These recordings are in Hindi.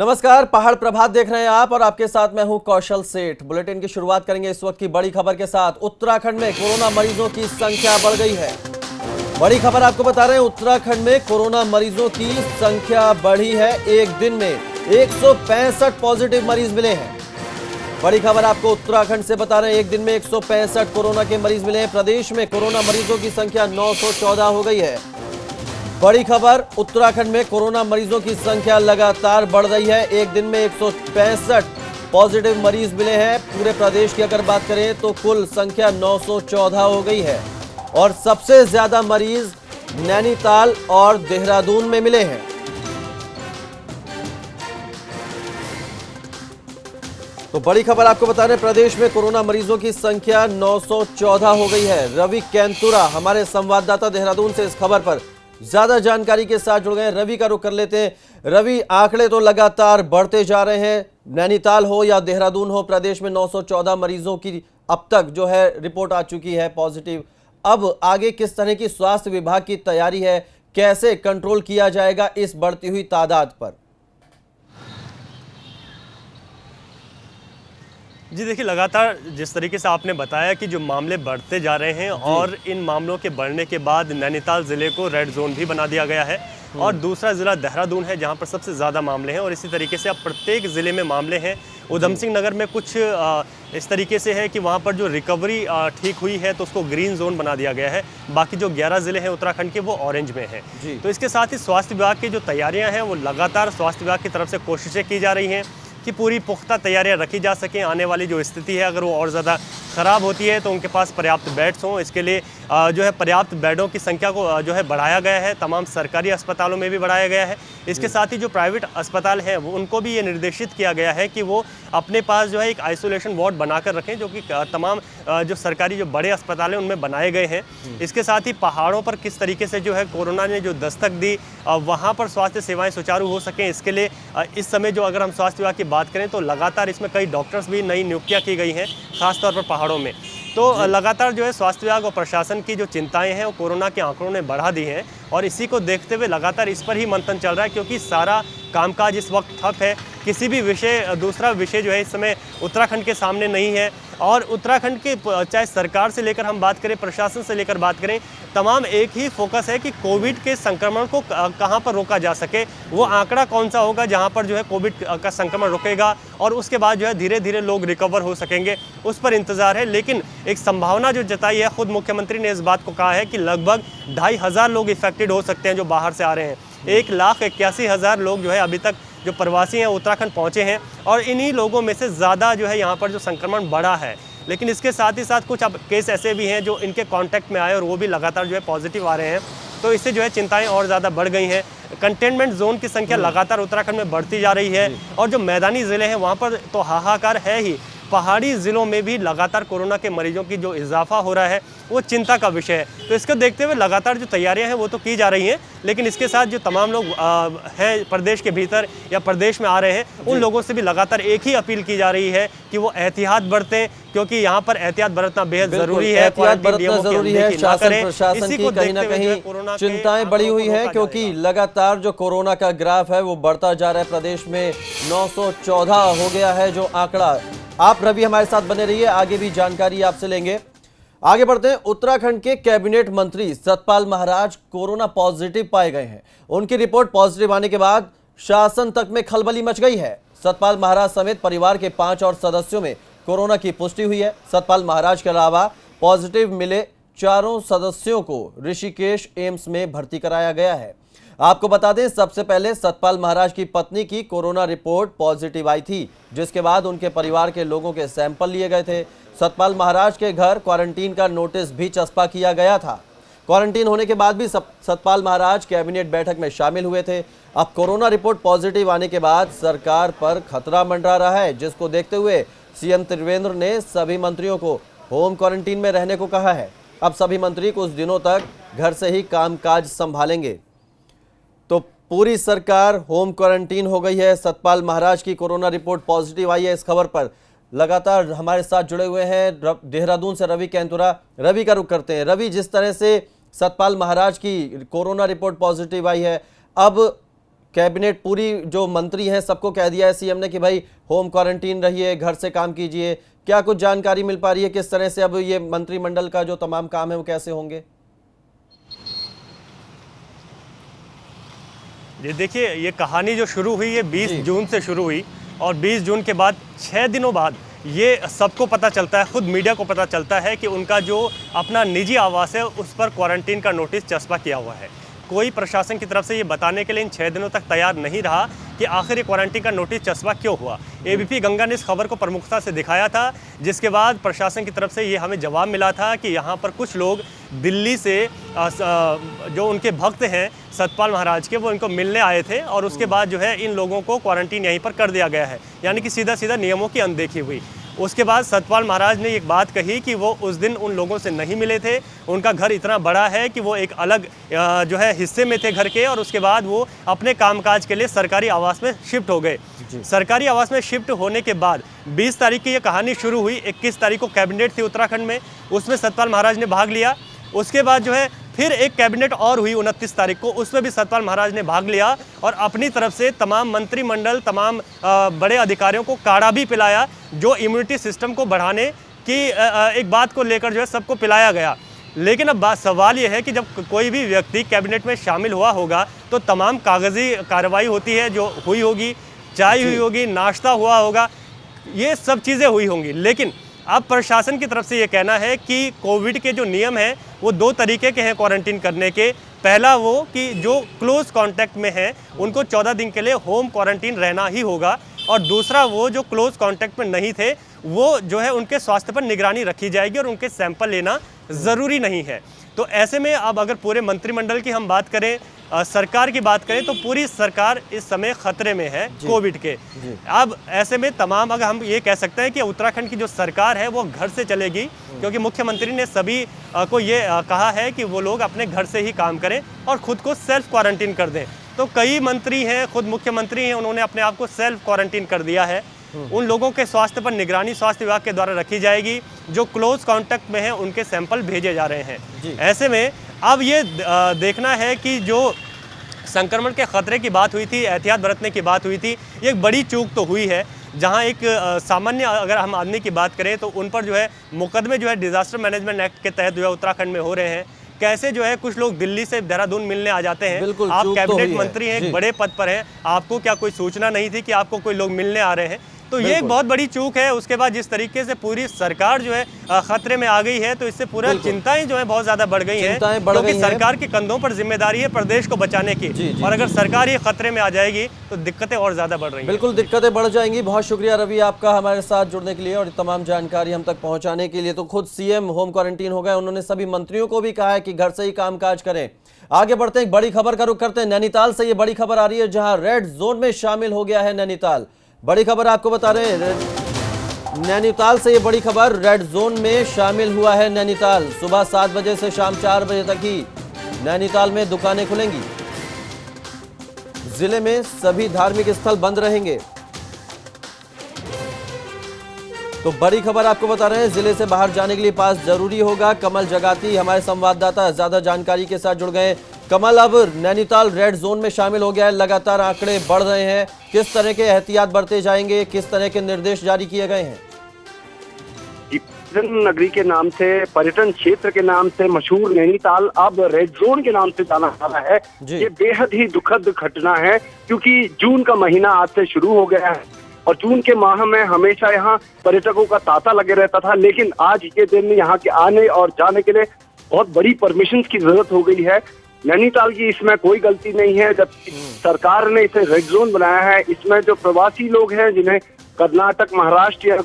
नमस्कार, पहाड़ प्रभात देख रहे हैं आप और आपके साथ मैं हूं कौशल सेठ। बुलेटिन की शुरुआत करेंगे इस वक्त की बड़ी खबर के साथ। उत्तराखंड में कोरोना मरीजों की संख्या बढ़ गई है। बड़ी खबर आपको बता रहे हैं, उत्तराखंड में कोरोना मरीजों की संख्या बढ़ी है। एक दिन में 165 पॉजिटिव मरीज मिले हैं। बड़ी खबर आपको उत्तराखंड से बता रहे हैं, एक दिन में 165 कोरोना के मरीज मिले हैं। प्रदेश में कोरोना मरीजों की संख्या 914 हो गई है। बड़ी खबर, उत्तराखंड में कोरोना मरीजों की संख्या लगातार बढ़ रही है। एक दिन में 165 पॉजिटिव मरीज मिले हैं। पूरे प्रदेश की अगर बात करें तो कुल संख्या 914 हो गई है और सबसे ज्यादा मरीज नैनीताल और देहरादून में मिले हैं। तो बड़ी खबर आपको बता रहे हैं, प्रदेश में कोरोना मरीजों की संख्या 914 हो गई है। रवि कैंतुरा हमारे संवाददाता देहरादून से इस खबर पर ज्यादा जानकारी के साथ जुड़ गए। रवि का रुख कर लेते हैं। रवि, आंकड़े तो लगातार बढ़ते जा रहे हैं। नैनीताल हो या देहरादून हो, प्रदेश में 914 मरीजों की अब तक जो है रिपोर्ट आ चुकी है पॉजिटिव। अब आगे किस तरह की स्वास्थ्य विभाग की तैयारी है, कैसे कंट्रोल किया जाएगा इस बढ़ती हुई तादाद पर? जी देखिए, लगातार जिस तरीके से आपने बताया कि जो मामले बढ़ते जा रहे हैं और इन मामलों के बढ़ने के बाद नैनीताल ज़िले को रेड जोन भी बना दिया गया है और दूसरा ज़िला देहरादून है जहां पर सबसे ज़्यादा मामले हैं और इसी तरीके से अब प्रत्येक ज़िले में मामले हैं। उधम सिंह नगर में कुछ इस तरीके से है कि वहां पर जो रिकवरी ठीक हुई है तो उसको ग्रीन जोन बना दिया गया है। बाकी जो 11 ज़िले हैं उत्तराखंड के वो ऑरेंज में हैं। तो इसके साथ ही स्वास्थ्य विभाग की जो तैयारियाँ हैं वो लगातार स्वास्थ्य विभाग की तरफ से कोशिशें की जा रही हैं कि पूरी पुख्ता तैयारियां रखी जा सकें। आने वाली जो स्थिति है अगर वो और ज़्यादा ख़राब होती है तो उनके पास पर्याप्त बेड्स हों। इसके लिए जो है पर्याप्त बेडों की संख्या को जो है बढ़ाया गया है। तमाम सरकारी अस्पतालों में भी बढ़ाया गया है। इसके साथ ही जो प्राइवेट अस्पताल हैं वो उनको भी ये निर्देशित किया गया है कि वो अपने पास जो है एक आइसोलेशन वार्ड बनाकर रखें, जो कि तमाम जो सरकारी जो बड़े अस्पताल हैं उनमें बनाए गए हैं। इसके साथ ही पहाड़ों पर किस तरीके से जो है कोरोना ने जो दस्तक दी, वहाँ पर स्वास्थ्य सेवाएँ सुचारू हो सकें, इसके लिए इस समय जो अगर हम स्वास्थ्य विभाग की बात करें तो लगातार इसमें कई डॉक्टर्स भी नई नियुक्तियाँ की गई हैं, खासतौर पर पहाड़ों में। तो लगातार जो है स्वास्थ्य विभाग और प्रशासन की जो चिंताएं हैं वो कोरोना के आंकड़ों ने बढ़ा दी हैं और इसी को देखते हुए लगातार इस पर ही मंथन चल रहा है, क्योंकि सारा कामकाज इस वक्त ठप है। किसी भी दूसरा विषय जो है इस समय उत्तराखंड के सामने नहीं है और उत्तराखंड के चाहे सरकार से लेकर हम बात करें, प्रशासन से लेकर बात करें, तमाम एक ही फोकस है कि कोविड के संक्रमण को कहां पर रोका जा सके। वो आंकड़ा कौन सा होगा जहां पर जो है कोविड का संक्रमण रुकेगा और उसके बाद जो है धीरे धीरे लोग रिकवर हो सकेंगे, उस पर इंतजार है। लेकिन एक संभावना जो जताई है, खुद मुख्यमंत्री ने इस बात को कहा है कि लगभग 2,500 लोग इफेक्टेड हो सकते हैं जो बाहर से आ रहे हैं। 1,81,000 लोग जो है अभी तक जो प्रवासी हैं उत्तराखंड पहुंचे हैं और इन्हीं लोगों में से ज़्यादा जो है यहाँ पर जो संक्रमण बढ़ा है। लेकिन इसके साथ ही साथ कुछ अब केस ऐसे भी हैं जो इनके कांटेक्ट में आए और वो भी लगातार जो है पॉजिटिव आ रहे हैं। तो इससे जो है चिंताएं और ज़्यादा बढ़ गई हैं। कंटेनमेंट जोन की संख्या लगातार उत्तराखंड में बढ़ती जा रही है और जो मैदानी ज़िले हैं वहाँ पर तो हाहाकार है ही। पहाड़ी ज़िलों में भी लगातार कोरोना के मरीजों की जो इजाफा हो रहा है वो चिंता का विषय है। तो इसको देखते हुए लगातार जो तैयारियां हैं वो तो की जा रही हैं, लेकिन इसके साथ जो तमाम लोग हैं प्रदेश के भीतर या प्रदेश में आ रहे हैं उन लोगों से भी लगातार एक ही अपील की जा रही है कि वो एहतियात बरतें, क्योंकि यहाँ पर एहतियात बरतना बेहद जरूरी है। एहतियात बरतना जरूरी है। शासन प्रशासन की कहीं ना कहीं चिंताएं बढ़ी हुई है, क्योंकि लगातार जो कोरोना का ग्राफ है वो बढ़ता जा रहा है। प्रदेश में 914 हो गया है जो आंकड़ा। आप रवि हमारे साथ बने रहिए, आगे भी जानकारी आपसे लेंगे। आगे बढ़ते हैं। उत्तराखंड के कैबिनेट मंत्री सतपाल महाराज कोरोना पॉजिटिव पाए गए हैं। उनकी रिपोर्ट पॉजिटिव आने के बाद शासन तक में खलबली मच गई है। सतपाल महाराज समेत परिवार के 5 और सदस्यों में कोरोना की पुष्टि हुई है। सतपाल महाराज के अलावा पॉजिटिव मिले 4 सदस्यों को ऋषिकेश एम्स में भर्ती कराया गया है। आपको बता दें, सबसे पहले सतपाल महाराज की पत्नी की कोरोना रिपोर्ट पॉजिटिव आई थी, जिसके बाद उनके परिवार के लोगों के सैंपल लिए गए थे। सतपाल महाराज के घर क्वारंटीन का नोटिस भी चस्पा किया गया था। क्वारंटीन होने के बाद भी सतपाल महाराज कैबिनेट बैठक में शामिल हुए थे। अब कोरोना रिपोर्ट पॉजिटिव आने के बाद सरकार पर खतरा मंडरा रहा है, जिसको देखते हुए सीएम त्रिवेंद्र ने सभी मंत्रियों को होम क्वारंटीन में रहने को कहा है। अब सभी मंत्री कुछ दिनों तक घर से ही कामकाज संभालेंगे। तो पूरी सरकार होम क्वारंटीन हो गई है। सतपाल महाराज की कोरोना रिपोर्ट पॉजिटिव आई है। इस खबर पर लगातार हमारे साथ जुड़े हुए हैं देहरादून से रवि कैंतुरा। रवि का रुख करते हैं। रवि, जिस तरह से सतपाल महाराज की कोरोना रिपोर्ट पॉजिटिव आई है, अब कैबिनेट पूरी जो मंत्री हैं सबको कह दिया है सीएम ने कि भाई होम क्वारंटीन रहिए, घर से काम कीजिए। क्या कुछ जानकारी मिल पा रही है किस तरह से अब ये मंत्रिमंडल का जो तमाम काम है वो कैसे होंगे? ये देखिए, ये कहानी जो शुरू हुई है 20 जून से शुरू हुई और 20 जून के बाद 6 दिनों बाद ये सबको पता चलता है, खुद मीडिया को पता चलता है कि उनका जो अपना निजी आवास है उस पर क्वारंटीन का नोटिस चस्पा किया हुआ है। कोई प्रशासन की तरफ से ये बताने के लिए इन 6 दिनों तक तैयार नहीं रहा कि आखिर ये क्वारंटीन का नोटिस चस्पा क्यों हुआ। एबीपी गंगा ने इस खबर को प्रमुखता से दिखाया था, जिसके बाद प्रशासन की तरफ से ये हमें जवाब मिला था कि यहाँ पर कुछ लोग दिल्ली से जो उनके भक्त हैं सतपाल महाराज के, वो इनको मिलने आए थे और उसके बाद जो है इन लोगों को क्वारंटीन यहीं पर कर दिया गया है, यानी कि सीधा सीधा नियमों की अनदेखी हुई। उसके बाद सतपाल महाराज ने एक बात कही कि वो उस दिन उन लोगों से नहीं मिले थे, उनका घर इतना बड़ा है कि वो एक अलग जो है हिस्से में थे घर के, और उसके बाद वो अपने कामकाज के लिए सरकारी आवास में शिफ्ट हो गए। सरकारी आवास में शिफ्ट होने के बाद 20 तारीख की ये कहानी शुरू हुई। 21 तारीख को कैबिनेट थी उत्तराखंड में, उसमें सतपाल महाराज ने भाग लिया। उसके बाद जो है फिर एक कैबिनेट और हुई 29 तारीख को, उसमें भी सतपाल महाराज ने भाग लिया और अपनी तरफ से तमाम मंत्रिमंडल, तमाम बड़े अधिकारियों को काढ़ा भी पिलाया, जो इम्यूनिटी सिस्टम को बढ़ाने की एक बात को लेकर जो है सबको पिलाया गया। लेकिन अब सवाल ये है कि जब कोई भी व्यक्ति कैबिनेट में शामिल हुआ होगा तो तमाम कागजी कार्रवाई होती है जो हुई होगी, चाय हुई होगी, नाश्ता हुआ होगा, ये सब चीज़ें हुई होंगी। लेकिन अब प्रशासन की तरफ से ये कहना है कि कोविड के जो नियम हैं वो 2 तरीके के हैं क्वारंटीन करने के। पहला वो कि जो क्लोज कांटेक्ट में हैं उनको 14 दिन के लिए होम क्वारंटीन रहना ही होगा, और दूसरा वो जो क्लोज कांटेक्ट में नहीं थे वो जो है उनके स्वास्थ्य पर निगरानी रखी जाएगी और उनके सैंपल लेना ज़रूरी नहीं है। तो ऐसे में अब अगर पूरे मंत्रिमंडल की हम बात करें, सरकार की बात करें, तो पूरी सरकार इस समय खतरे में है कोविड के। अब ऐसे में तमाम, अगर हम ये कह सकते हैं कि उत्तराखंड की जो सरकार है वो घर से चलेगी, क्योंकि मुख्यमंत्री ने सभी को ये कहा है कि वो लोग अपने घर से ही काम करें और खुद को सेल्फ क्वारंटीन कर दें। तो कई मंत्री हैं, खुद मुख्यमंत्री हैं, उन्होंने अपने आप को सेल्फ क्वारंटीन कर दिया है। उन लोगों के स्वास्थ्य पर निगरानी स्वास्थ्य विभाग के द्वारा रखी जाएगी, जो क्लोज कांटेक्ट में हैं उनके सैंपल भेजे जा रहे हैं। ऐसे में अब ये देखना है कि जो संक्रमण के खतरे की बात हुई थी, एहतियात बरतने की बात हुई थी, ये एक बड़ी चूक तो हुई है। जहां एक सामान्य अगर हम आदमी की बात करें तो उन पर जो है मुकदमे जो है डिजास्टर मैनेजमेंट एक्ट के तहत जो है उत्तराखंड में हो रहे हैं। कैसे जो है कुछ लोग दिल्ली से देहरादून मिलने आ जाते हैं, आप कैबिनेट मंत्री हैं, एक बड़े पद पर हैं, आपको क्या कोई सूचना नहीं थी कि आपको कोई लोग मिलने आ रहे हैं? तो ये एक बहुत बड़ी चूक है। उसके बाद जिस तरीके से पूरी सरकार जो है खतरे में आ गई है, तो इससे पूरा चिंताएं जो है बहुत ज्यादा बढ़ गई हैं, क्योंकि सरकार के कंधों पर जिम्मेदारी है प्रदेश को बचाने की। और अगर सरकार ये खतरे में आ जाएगी तो दिक्कतें और ज्यादा बढ़ रही हैं। बिल्कुल दिक्कतें बढ़ जाएंगी। बहुत शुक्रिया रवि आपका हमारे साथ जुड़ने के लिए और तमाम जानकारी हम तक पहुंचाने के लिए। तो खुद सीएम होम क्वारंटीन हो गए, उन्होंने सभी मंत्रियों को भी कहा है कि घर से ही कामकाज करें। आगे बढ़ते हैं, एक बड़ी खबर का रुख करते हैं। नैनीताल से ये बड़ी खबर आ रही है, जहां रेड जोन में शामिल हो गया है नैनीताल। बड़ी खबर आपको बता रहे हैं, नैनीताल से ये बड़ी खबर, रेड जोन में शामिल हुआ है नैनीताल। सुबह 7 बजे से शाम 4 बजे तक ही नैनीताल में दुकानें खुलेंगी। जिले में सभी धार्मिक स्थल बंद रहेंगे। तो बड़ी खबर आपको बता रहे हैं, जिले से बाहर जाने के लिए पास जरूरी होगा। कमल जगाती हमारे संवाददाता ज्यादा जानकारी के साथ जुड़ गए। कमल, अब नैनीताल रेड जोन में शामिल हो गया है, लगातार आंकड़े बढ़ रहे हैं, किस तरह के एहतियात बरते जाएंगे, किस तरह के निर्देश जारी किए गए हैं? पर्यटन नगरी के नाम से, पर्यटन क्षेत्र के नाम से मशहूर नैनीताल अब रेड जोन के नाम से जाना जाता है। ये बेहद ही दुखद घटना है, क्योंकि जून का महीना आज से शुरू हो गया है और जून के माह में हमेशा यहाँ पर्यटकों का तांता लगे रहता था। लेकिन आज के दिन यहाँ के आने और जाने के लिए बहुत बड़ी परमिशन की जरूरत हो गई है। नैनीताल की इसमें कोई गलती नहीं है, जबकि सरकार ने इसे रेड जोन बनाया है। इसमें जो प्रवासी लोग हैं, जिन्हें कर्नाटक, महाराष्ट्र या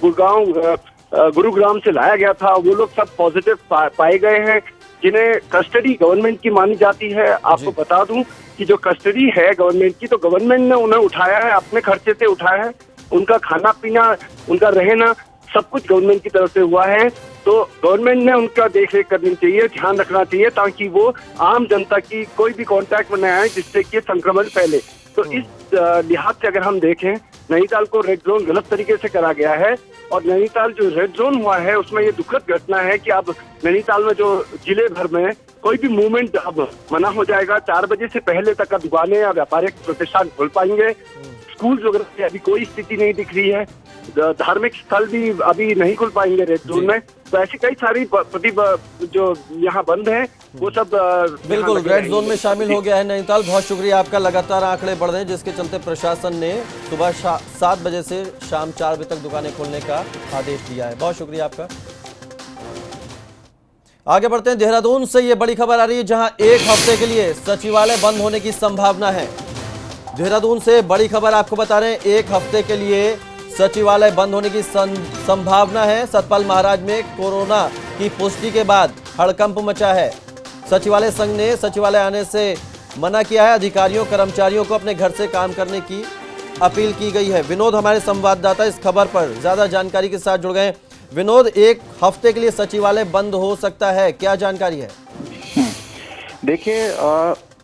गुरुग्राम से लाया गया था, वो लोग सब पॉजिटिव पाए गए हैं, जिन्हें कस्टडी गवर्नमेंट की मानी जाती है। आपको बता दूं कि जो कस्टडी है गवर्नमेंट की, तो गवर्नमेंट ने उन्हें उठाया है, अपने खर्चे से उठाया है। उनका खाना पीना, उनका रहना, सब कुछ गवर्नमेंट की तरफ से हुआ है। तो गवर्नमेंट ने उनका देख रेख करनी चाहिए, ध्यान रखना चाहिए, ताकि वो आम जनता की कोई भी कांटेक्ट में न आए जिससे कि संक्रमण फैले। तो इस लिहाज से अगर हम देखें नैनीताल को रेड जोन गलत तरीके से करा गया है। और नैनीताल जो रेड जोन हुआ है उसमें ये दुखद घटना है कि अब नैनीताल में जो जिले भर में कोई भी मूवमेंट अब मना हो जाएगा। 4 बजे से पहले तक अब दुकानें या व्यापारिक प्रतिष्ठान खोल पाएंगे। स्कूल वगैरह की अभी कोई स्थिति नहीं दिख रही है। धार्मिक स्थल भी अभी नहीं खुल पाएंगे रेड जोन में। तो ऐसी कई सारी जो यहाँ बंद है वो सब बिल्कुल रेड जोन में शामिल हो गया है नैनीताल। बहुत शुक्रिया आपका। लगातार आंकड़े बढ़ रहे हैं जिसके चलते प्रशासन ने सुबह 7 बजे से शाम 4 बजे तक दुकानें खोलने का आदेश दिया है। बहुत शुक्रिया आपका। आगे बढ़ते हैं। देहरादून से ये बड़ी खबर आ रही है जहां एक हफ्ते के लिए सचिवालय बंद होने की संभावना है। देहरादून से बड़ी खबर आपको बता रहे हैं, एक हफ्ते के लिए सचिवालय बंद होने की संभावना है। सतपाल महाराज में कोरोना की पुष्टि के बाद हड़कंप मचा है। सचिवालय संघ ने सचिवालय आने से मना किया है। अधिकारियों कर्मचारियों को अपने घर से काम करने की अपील की गई है। विनोद हमारे संवाददाता इस खबर पर ज्यादा जानकारी के साथ जुड़ गए। विनोद, एक हफ्ते के लिए सचिवालय बंद हो सकता है, क्या जानकारी है? देखिए,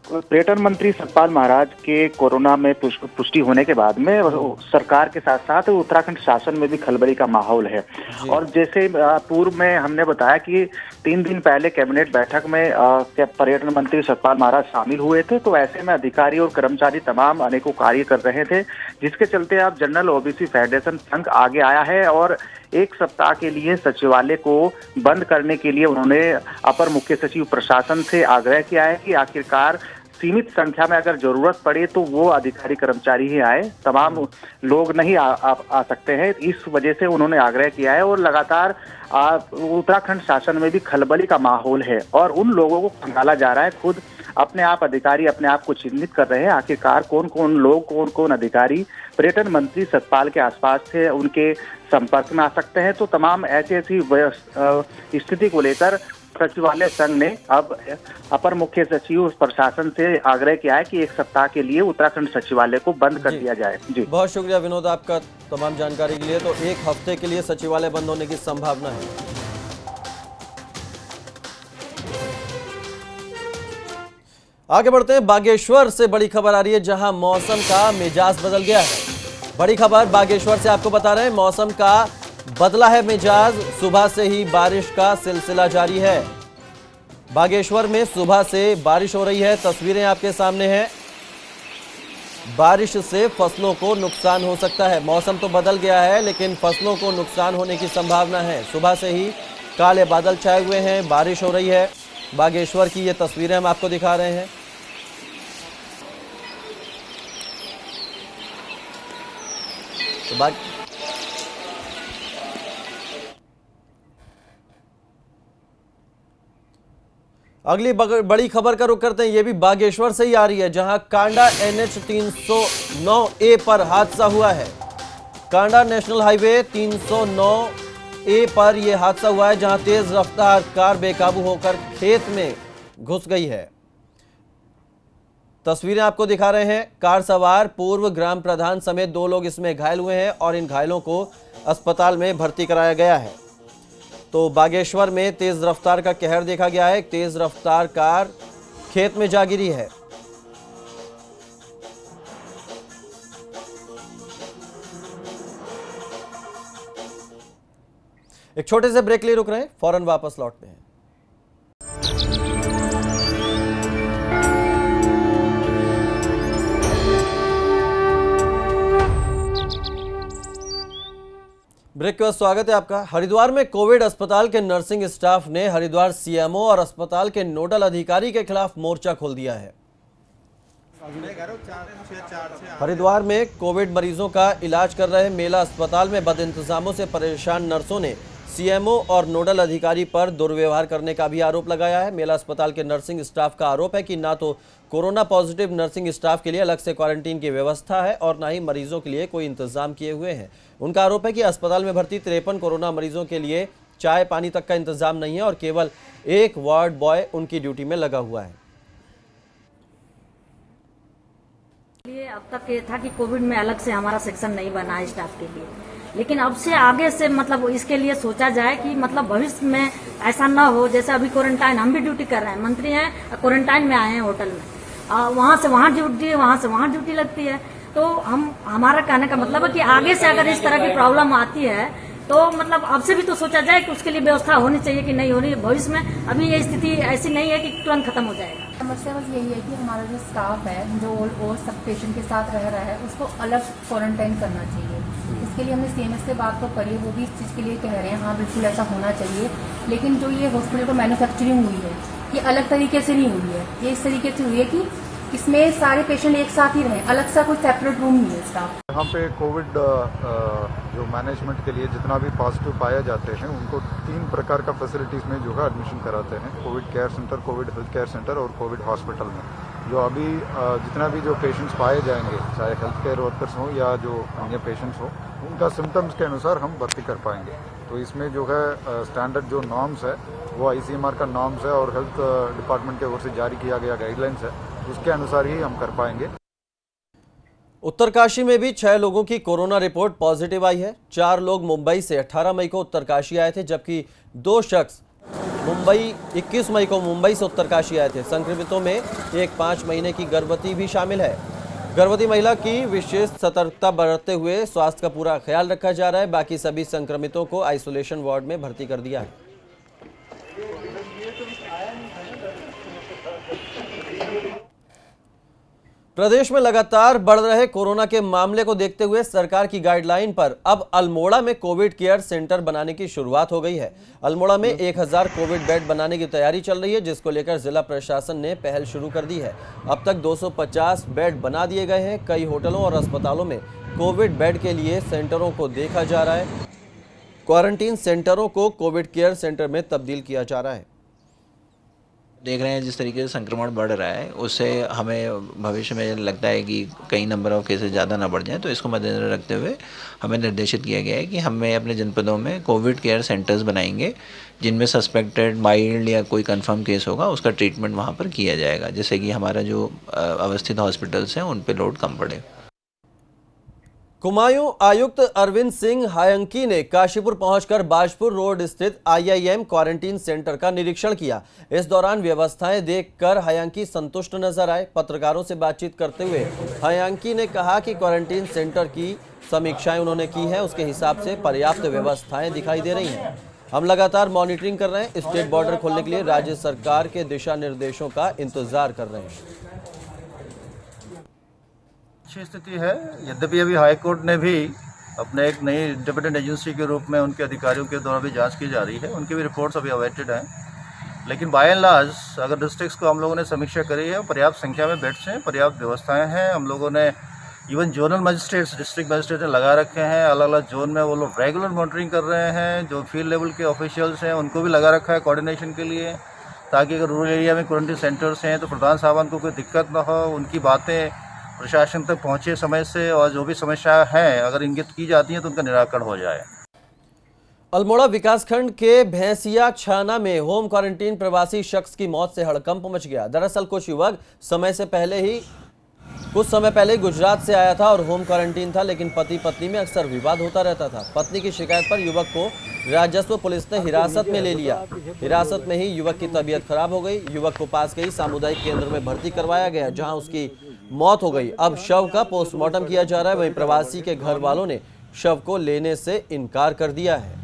पर्यटन मंत्री सतपाल महाराज के कोरोना में पुष्टि होने के बाद में सरकार के साथ साथ उत्तराखंड शासन में भी खलबली का माहौल है। और जैसे पूर्व में हमने बताया कि 3 दिन पहले कैबिनेट बैठक में पर्यटन मंत्री सतपाल महाराज शामिल हुए थे, तो ऐसे में अधिकारी और कर्मचारी तमाम अनेकों कार्य कर रहे थे, जिसके चलते अब जनरल ओबीसी फेडरेशन संघ आगे आया है और 1 सप्ताह के लिए सचिवालय को बंद करने के लिए उन्होंने अपर मुख्य सचिव प्रशासन से आग्रह किया है कि आखिरकार सीमित संख्या में अगर जरूरत पड़े तो वो अधिकारी कर्मचारी ही आए, तमाम लोग नहीं आ सकते हैं। इस वजह से उन्होंने आग्रह किया है और लगातार उत्तराखंड शासन में भी खलबली का माहौल है और उन लोगों को खंगाला जा रहा है। खुद अपने आप अधिकारी अपने आप को चिन्हित कर रहे हैं आखिरकार कौन कौन लोग, कौन कौन अधिकारी पर्यटन मंत्री सतपाल के आसपास से उनके संपर्क में आ सकते हैं। तो तमाम ऐसी स्थिति को लेकर सचिवालय संघ ने अब अपर मुख्य सचिव प्रशासन से आग्रह किया है कि 1 सप्ताह के लिए उत्तराखंड सचिवालय को बंद कर दिया जाए। जी, बहुत शुक्रिया विनोद आपका तमाम जानकारी के लिए। तो 1 हफ्ते के लिए सचिवालय बंद होने की संभावना है। आगे बढ़ते हैं। बागेश्वर से बड़ी खबर आ रही है जहां मौसम का मिजाज बदल गया है। बड़ी खबर बागेश्वर से आपको बता रहे हैं, मौसम का बदला है मिजाज। सुबह से ही बारिश का सिलसिला जारी है। बागेश्वर में सुबह से बारिश हो रही है, तस्वीरें आपके सामने हैं। बारिश से फसलों को नुकसान हो सकता है। मौसम तो बदल गया है लेकिन फसलों को नुकसान होने की संभावना है। सुबह से ही काले बादल छाए हुए हैं, बारिश हो रही है। बागेश्वर की ये तस्वीरें हम आपको दिखा रहे हैं। तो अगली बड़ी खबर का रुख करते हैं। ये भी बागेश्वर से ही आ रही है जहां कांडा NH 309A पर हादसा हुआ है। कांडा नेशनल हाईवे 309A पर यह हादसा हुआ है जहां तेज रफ्तार कार बेकाबू होकर खेत में घुस गई है। तस्वीरें आपको दिखा रहे हैं। कार सवार पूर्व ग्राम प्रधान समेत 2 लोग इसमें घायल हुए हैं और इन घायलों को अस्पताल में भर्ती कराया गया है। तो बागेश्वर में तेज रफ्तार का कहर देखा गया है। तेज रफ्तार कार खेत में जा गिरी है। एक छोटे से ब्रेक लिए रुक रहे हैं, फौरन वापस लौटते हैं। ब्रेक के बाद स्वागत है आपका। हरिद्वार में कोविड अस्पताल के नर्सिंग स्टाफ ने हरिद्वार CMO और अस्पताल के नोडल अधिकारी के खिलाफ मोर्चा खोल दिया है। हरिद्वार में कोविड मरीजों का इलाज कर रहे मेला अस्पताल में बदइंतजामों से परेशान नर्सों ने CMO और नोडल अधिकारी पर दुर्व्यवहार करने का भी आरोप लगाया है। मेला अस्पताल के नर्सिंग स्टाफ का आरोप है कि ना तो कोरोना पॉजिटिव नर्सिंग स्टाफ के लिए अलग से क्वारंटीन की व्यवस्था है और ना ही मरीजों के लिए कोई इंतजाम किए हुए हैं। उनका आरोप है कि अस्पताल में भर्ती 53 कोरोना मरीजों के लिए चाय पानी तक का इंतजाम नहीं है और केवल एक वार्ड बॉय उनकी ड्यूटी में लगा हुआ है। ये अब तक ये था कि कोविड में अलग से हमारा सेक्शन नहीं बना है स्टाफ के लिए, लेकिन अब से आगे से मतलब इसके लिए सोचा जाए कि मतलब भविष्य में ऐसा ना हो। जैसे अभी क्वारंटाइन हम भी ड्यूटी कर रहे हैं, मंत्री हैं क्वारंटाइन में आए हैं होटल में, वहाँ से वहाँ ड्यूटी, वहाँ से वहाँ ड्यूटी लगती है। तो हमारा कहने का मतलब है कि आगे से अगर इस तरह की प्रॉब्लम आती है तो मतलब अब से भी तो सोचा जाए कि उसके लिए व्यवस्था होनी चाहिए कि नहीं होनी। भविष्य में अभी ये स्थिति ऐसी नहीं है कि तुरंत खत्म हो जाएगा। समस्या बस यही है कि हमारा जो स्टाफ है जो और सब पेशेंट के साथ रह रहा है उसको अलग क्वारंटाइन करना चाहिए। इसके लिए हमने सीएमएस से बात तो करी है, वो भी इस चीज़ के लिए कह रहे हैं हाँ बिल्कुल ऐसा होना चाहिए। लेकिन जो ये हॉस्पिटल को मैन्युफैक्चरिंग हुई है ये अलग तरीके से नहीं हुई है, ये इस तरीके से हुई है कि इसमें सारे पेशेंट एक साथ ही रहें, अलग सा कोई सेपरेट रूम नहीं है स्टाफ। यहाँ पे कोविड जो मैनेजमेंट के लिए जितना भी पॉजिटिव पाए जाते हैं उनको 3 प्रकार का फैसिलिटीज़ में जो है एडमिशन कराते हैं, Covid care centre, Covid health care centre और कोविड हॉस्पिटल में। जो अभी जितना भी जो पेशेंट्स पाए जाएंगे, चाहे हेल्थ केयर वर्कर्स हों या जो अन्य पेशेंट्स हों, उनका सिम्टम्स के अनुसार हम भर्ती कर पाएंगे। तो इसमें जो है स्टैंडर्ड जो नॉर्म्स है वो आईसीएमआर का नॉर्म्स है और हेल्थ डिपार्टमेंट की ओर से जारी किया गया गाइडलाइंस है, उसके अनुसार ही हम कर पाएंगे। उत्तरकाशी में भी 6 लोगों की कोरोना रिपोर्ट पॉजिटिव आई है। 4 लोग मुंबई से 18 मई को उत्तरकाशी आए थे, जबकि 2 शख्स 21 मई को मुंबई से उत्तरकाशी आए थे। संक्रमितों में एक 5 महीने की गर्भवती भी शामिल है। गर्भवती महिला की विशेष सतर्कता बरतते हुए स्वास्थ्य का पूरा ख्याल रखा जा रहा है। बाकी सभी संक्रमितों को आइसोलेशन वार्ड में भर्ती कर दिया है। प्रदेश में लगातार बढ़ रहे कोरोना के मामले को देखते हुए सरकार की गाइडलाइन पर अब अल्मोड़ा में कोविड केयर सेंटर बनाने की शुरुआत हो गई है। अल्मोड़ा में 1000 कोविड बेड बनाने की तैयारी चल रही है, जिसको लेकर जिला प्रशासन ने पहल शुरू कर दी है। अब तक 250 बेड बना दिए गए हैं। कई होटलों और अस्पतालों में कोविड बेड के लिए सेंटरों को देखा जा रहा है। क्वारंटीन सेंटरों को कोविड केयर सेंटर में तब्दील किया जा रहा है। देख रहे हैं जिस तरीके से संक्रमण बढ़ रहा है उससे हमें भविष्य में लगता है कि कई नंबर ऑफ केसेस ज़्यादा ना बढ़ जाएं, तो इसको मद्देनजर रखते हुए हमें निर्देशित किया गया है कि हमें अपने जनपदों में कोविड केयर सेंटर्स बनाएंगे, जिनमें सस्पेक्टेड माइल्ड या कोई कंफर्म केस होगा उसका ट्रीटमेंट वहाँ पर किया जाएगा, जिससे कि हमारा जो अवस्थित हॉस्पिटल्स हैं उन पर लोड कम पड़े। कुमायूं आयुक्त अरविंद सिंह हायंकी ने काशीपुर पहुंचकर बाजपुर रोड स्थित आईआईएम क्वारंटीन सेंटर का निरीक्षण किया। इस दौरान व्यवस्थाएं देखकर हायंकी संतुष्ट नजर आए। पत्रकारों से बातचीत करते हुए हायंकी ने कहा कि क्वारंटीन सेंटर की समीक्षाएं उन्होंने की है, उसके हिसाब से पर्याप्त व्यवस्थाएं दिखाई दे रही हैं। हम लगातार मॉनिटरिंग कर रहे हैं। स्टेट बॉर्डर खोलने के लिए राज्य सरकार के दिशा निर्देशों का इंतजार कर रहे हैं। अच्छी स्थिति है। यद्यपि अभी हाईकोर्ट ने भी अपने एक नई इंडिपेंडेंट एजेंसी के रूप में उनके अधिकारियों के द्वारा भी जांच की जा रही है, उनकी भी रिपोर्ट्स अभी अवेटेड हैं। लेकिन बाय एंड लार्ज अगर डिस्ट्रिक्ट्स को हम लोगों ने समीक्षा करी है, पर्याप्त संख्या में बेड्स हैं, पर्याप्त व्यवस्थाएं हैं। हम लोगों ने even zonal magistrates, district magistrate लगा रखे हैं, अलग अलग जोन में वो लोग रेगुलर मॉनिटरिंग कर रहे हैं। जो फील्ड लेवल के ऑफिशियल्स हैं उनको भी लगा रखा है कोऑर्डिनेशन के लिए, ताकि अगर रूरल एरिया में क्वारंटीन सेंटर्स हैं तो प्रधान साहबान को कोई दिक्कत ना हो, उनकी बातें प्रशासन तक पहुंचे समय से, और जो भी समस्या है अगर इंगित की जाती है तो उनका निराकरण हो जाए। अल्मोड़ा विकासखंड के भैंसिया छाना में होम क्वारंटीन प्रवासी शख्स की मौत से हड़कंप मच गया। दरअसल कुछ युवक कुछ समय पहले गुजरात से आया था और होम क्वारंटीन था, लेकिन पति पत्नी में अक्सर विवाद होता रहता था। पत्नी की शिकायत पर युवक को राजस्व पुलिस ने हिरासत में ले लिया। हिरासत में ही युवक की तबीयत खराब हो गई। युवक को पास के ही सामुदायिक केंद्र में भर्ती करवाया गया, जहां उसकी मौत हो गई। अब शव का पोस्टमार्टम किया जा रहा है। वहीं प्रवासी के घर वालों ने शव को लेने से इनकार कर दिया है।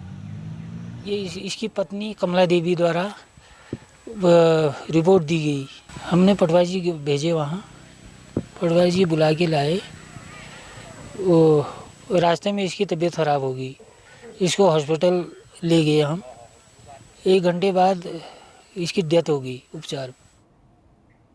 ये इसकी पत्नी कमला देवी द्वारा रिपोर्ट दी गई। हमने पटवारी जी भेजे, वहाँ पटवारी जी बुला के लाए। वो रास्ते में इसकी तबीयत खराब हो गई, इसको हॉस्पिटल ले गए हम। 1 घंटे बाद इसकी डेथ हो गई उपचार।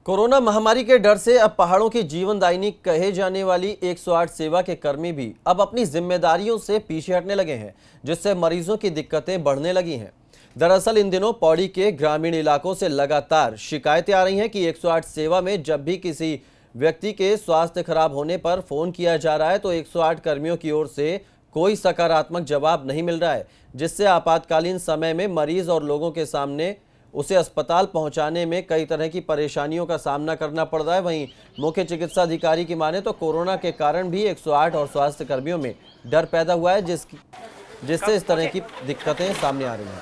कोरोना महामारी के डर से अब पहाड़ों की जीवनदायिनी कहे जाने वाली 108 सेवा के कर्मी भी अब अपनी जिम्मेदारियों से पीछे हटने लगे हैं, जिससे मरीजों की दिक्कतें बढ़ने लगी हैं। दरअसल इन दिनों पौड़ी के ग्रामीण इलाकों से लगातार शिकायतें आ रही हैं कि 108 सेवा में जब भी किसी व्यक्ति के स्वास्थ्य खराब होने पर फोन किया जा रहा है तो 108 कर्मियों की ओर से कोई सकारात्मक जवाब नहीं मिल रहा है, जिससे आपातकालीन समय में मरीज और लोगों के सामने उसे अस्पताल पहुंचाने में कई तरह की परेशानियों का सामना करना पड़ रहा है। वहीं मुख्य चिकित्सा अधिकारी की माने तो कोरोना के कारण भी 108 और स्वास्थ्य कर्मियों में डर पैदा हुआ है, जिससे इस तरह की दिक्कतें सामने आ रही हैं।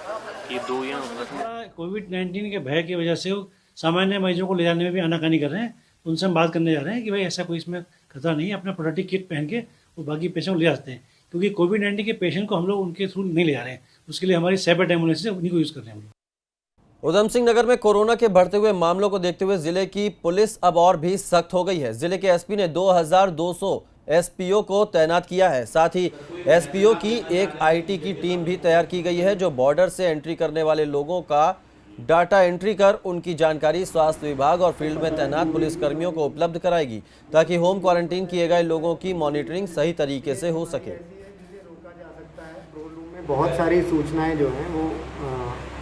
कोविड-19 के भय की वजह से सामान्य मरीजों को ले जाने में भी आनाकानी कर रहे हैं। उनसे हम बात करने जा रहे हैं कि भाई ऐसा कोई इसमें खतरा नहीं है, अपना प्रोटेक्टिव किट पहन के वो बाकी पेशेंट को ले जाते हैं, क्योंकि कोविड-19 के पेशेंट को हम लोग उनके थ्रू नहीं ले जा रहे हैं, उसके लिए हमारी सेपरेट एम्बुलेंस है, उन्हीं को यूज़ कर रहे हैं हम लोग। उधम सिंह नगर में कोरोना के बढ़ते हुए मामलों को देखते हुए जिले की पुलिस अब और भी सख्त हो गई है। जिले के एसपी ने 2200 एसपीओ को तैनात किया है। साथ ही एसपीओ की एक आईटी की टीम भी तैयार की गई है, जो बॉर्डर से एंट्री करने वाले लोगों का डाटा एंट्री कर उनकी जानकारी स्वास्थ्य विभाग और फील्ड में तैनात पुलिसकर्मियों को उपलब्ध कराएगी, ताकि होम क्वारंटीन किए गए लोगों की मॉनिटरिंग सही तरीके से हो सके। बहुत सारी सूचनाएं जो हैं वो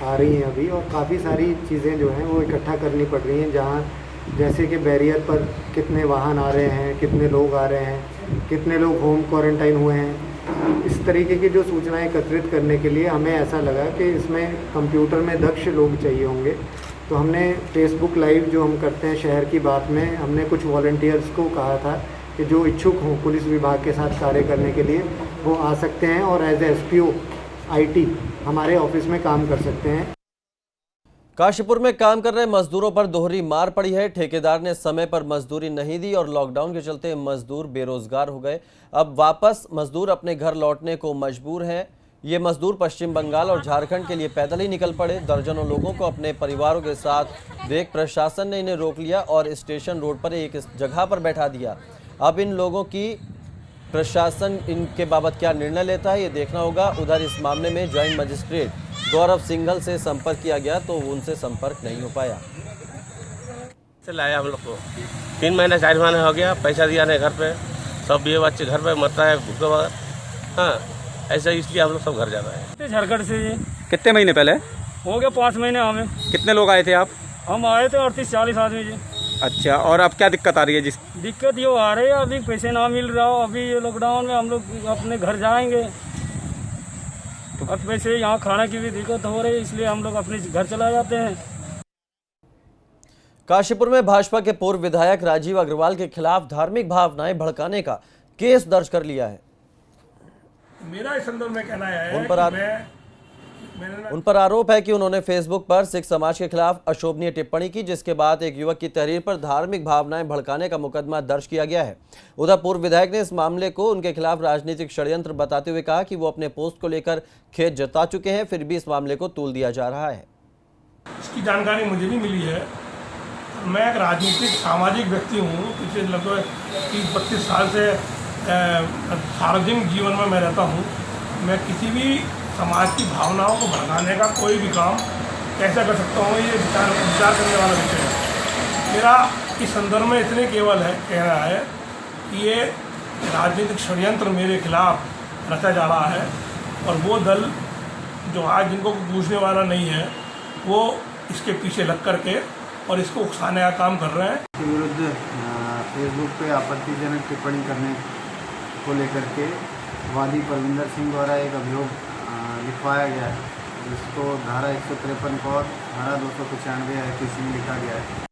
आ रही हैं अभी, और काफ़ी सारी चीज़ें जो हैं वो इकट्ठा करनी पड़ रही हैं, जहाँ जैसे कि बैरियर पर कितने वाहन आ रहे हैं, कितने लोग आ रहे हैं, कितने लोग होम क्वारंटाइन हुए हैं। इस तरीके की जो सूचनाएं एकत्रित करने के लिए हमें ऐसा लगा कि इसमें कंप्यूटर में दक्ष लोग चाहिए होंगे, तो हमने फेसबुक लाइव जो हम करते हैं शहर की बात में, हमने कुछ वॉलंटियर्स को कहा था कि जो इच्छुक हों पुलिस विभाग के साथ कार्य करने के लिए वो आ सकते हैं और एज एसपीओ आईटी हमारे ऑफिस में काम कर सकते हैं। काशीपुर में काम कर रहे मजदूरों पर दोहरी मार पड़ी है। ठेकेदार ने समय पर मजदूरी नहीं दी और लॉकडाउन के चलते मजदूर बेरोजगार हो गए। अब वापस मजदूर अपने घर लौटने को मजबूर हैं। ये मजदूर पश्चिम बंगाल और झारखंड के लिए पैदल ही निकल पड़े। दर्जनों लोगों को अपने परिवारों के साथ देख प्रशासन ने इन्हें रोक लिया और स्टेशन रोड पर एक जगह पर बैठा दिया। अब इन लोगों की प्रशासन इनके बाबत क्या निर्णय लेता है, ये देखना होगा। उधर इस मामले में ज्वाइंट मजिस्ट्रेट गौरव सिंघल से संपर्क किया गया तो उनसे संपर्क नहीं हो पाया। से लाया हम लोग को 3 महीने 4 महीने हो गया, पैसा दिया नहीं घर पे, सब ये बच्चे घर पे मरता है भूखे बगैर। हाँ, ऐसा इसलिए हम लोग सब घर जा रहे हैं। झारखंड से जी। कितने महीने पहले? हो गया 5 महीने हमें। कितने लोग आए थे आप? हम आए थे 38-40 आदमी जी। अच्छा, और अब क्या दिक्कत आ रही है? जिस दिक्कत ये आ रही है, अभी पैसे ना मिल रहा हो, अभी ये लॉकडाउन में हम लोग अपने घर जाएंगे तो अब पैसे यहाँ खाने की भी दिक्कत हो रही है, इसलिए हम लोग अपने घर चला जाते हैं। काशीपुर में भाजपा के पूर्व विधायक राजीव अग्रवाल के खिलाफ धार्मिक भावनाएं भड़काने का केस दर्ज कर लिया है। मेरा इस संदर्भ में कहना है उन पर आरोप है कि उन्होंने फेसबुक पर सिख समाज के खिलाफ अशोभनीय टिप्पणी की, जिसके बाद एक युवक की तहरीर पर धार्मिक भावनाएं भड़काने का मुकदमा दर्ज किया गया है। उधर पूर्व विधायक ने इस मामले को उनके खिलाफ राजनीतिक षड्यंत्र बताते हुए कहा कि वो अपने पोस्ट को लेकर खेद जता चुके हैं, फिर भी इस मामले को तूल दिया जा रहा है। इसकी जानकारी मुझे भी मिली है। मैं एक राजनीतिक सामाजिक व्यक्ति हूँ, पिछले लगभग 30-32 साल से सार्वजनिक जीवन में मैं रहता हूँ। मैं किसी भी समाज की भावनाओं को भड़काने का कोई भी काम कैसे कर सकता हूँ, ये विचार करने वाला विषय है। मेरा इस संदर्भ में इतने केवल है कहना है कि ये राजनीतिक षड्यंत्र मेरे खिलाफ रचा जा रहा है, और वो दल जो आज जिनको पूछने वाला नहीं है वो इसके पीछे लग करके और इसको उकसाने का काम कर रहे हैं। के विरुद्ध फेसबुक पे आपत्तिजनक टिप्पणी करने को लेकर के वादी परविंदर सिंह द्वारा एक अभियोग लिखवाया गया है, जिसको धारा 153 और धारा 295 IPC में लिखा गया है।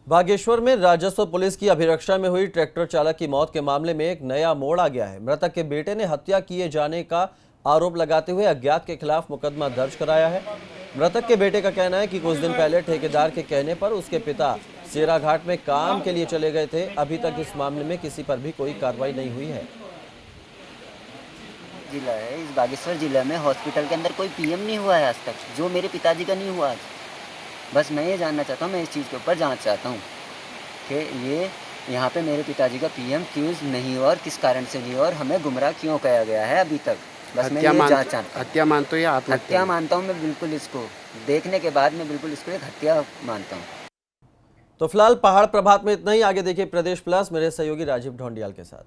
बागेश्वर में राजस्व पुलिस की अभिरक्षा में हुई ट्रैक्टर चालक की मौत के मामले में एक नया मोड़ आ गया है। मृतक के बेटे ने हत्या किए जाने का आरोप लगाते हुए अज्ञात के खिलाफ मुकदमा दर्ज कराया है। मृतक के बेटे का कहना है कि कुछ दिन पहले ठेकेदार के कहने पर उसके पिता सेराघाट में काम के लिए चले गए थे। अभी तक इस मामले में किसी पर भी कोई कार्रवाई नहीं हुई है। जिला है, इस बागेश्वर जिला में हॉस्पिटल के अंदर कोई पीएम नहीं हुआ है आज तक, जो मेरे पिताजी का नहीं हुआ आज। बस मैं ये जानना चाहता हूँ, मैं इस चीज़ के ऊपर जांच चाहता हूँ कि ये यहाँ पे मेरे पिताजी का पीएम क्यों नहीं हुआ और किस कारण से नहीं हुआ और हमें गुमराह क्यों किया गया है अभी तक। बस मैं ये जांच चाहता हूँ। हत्या मानते हो या आत्महत्या? हत्या मानता हूँ मैं, बिल्कुल इसको देखने के बाद मैं बिल्कुल इसको एक हत्या मानता हूँ। तो फिलहाल पहाड़ प्रभात में इतना ही। आगे देखिए प्रदेश प्लस मेरे सहयोगी राजीव ढोंडियाल के साथ।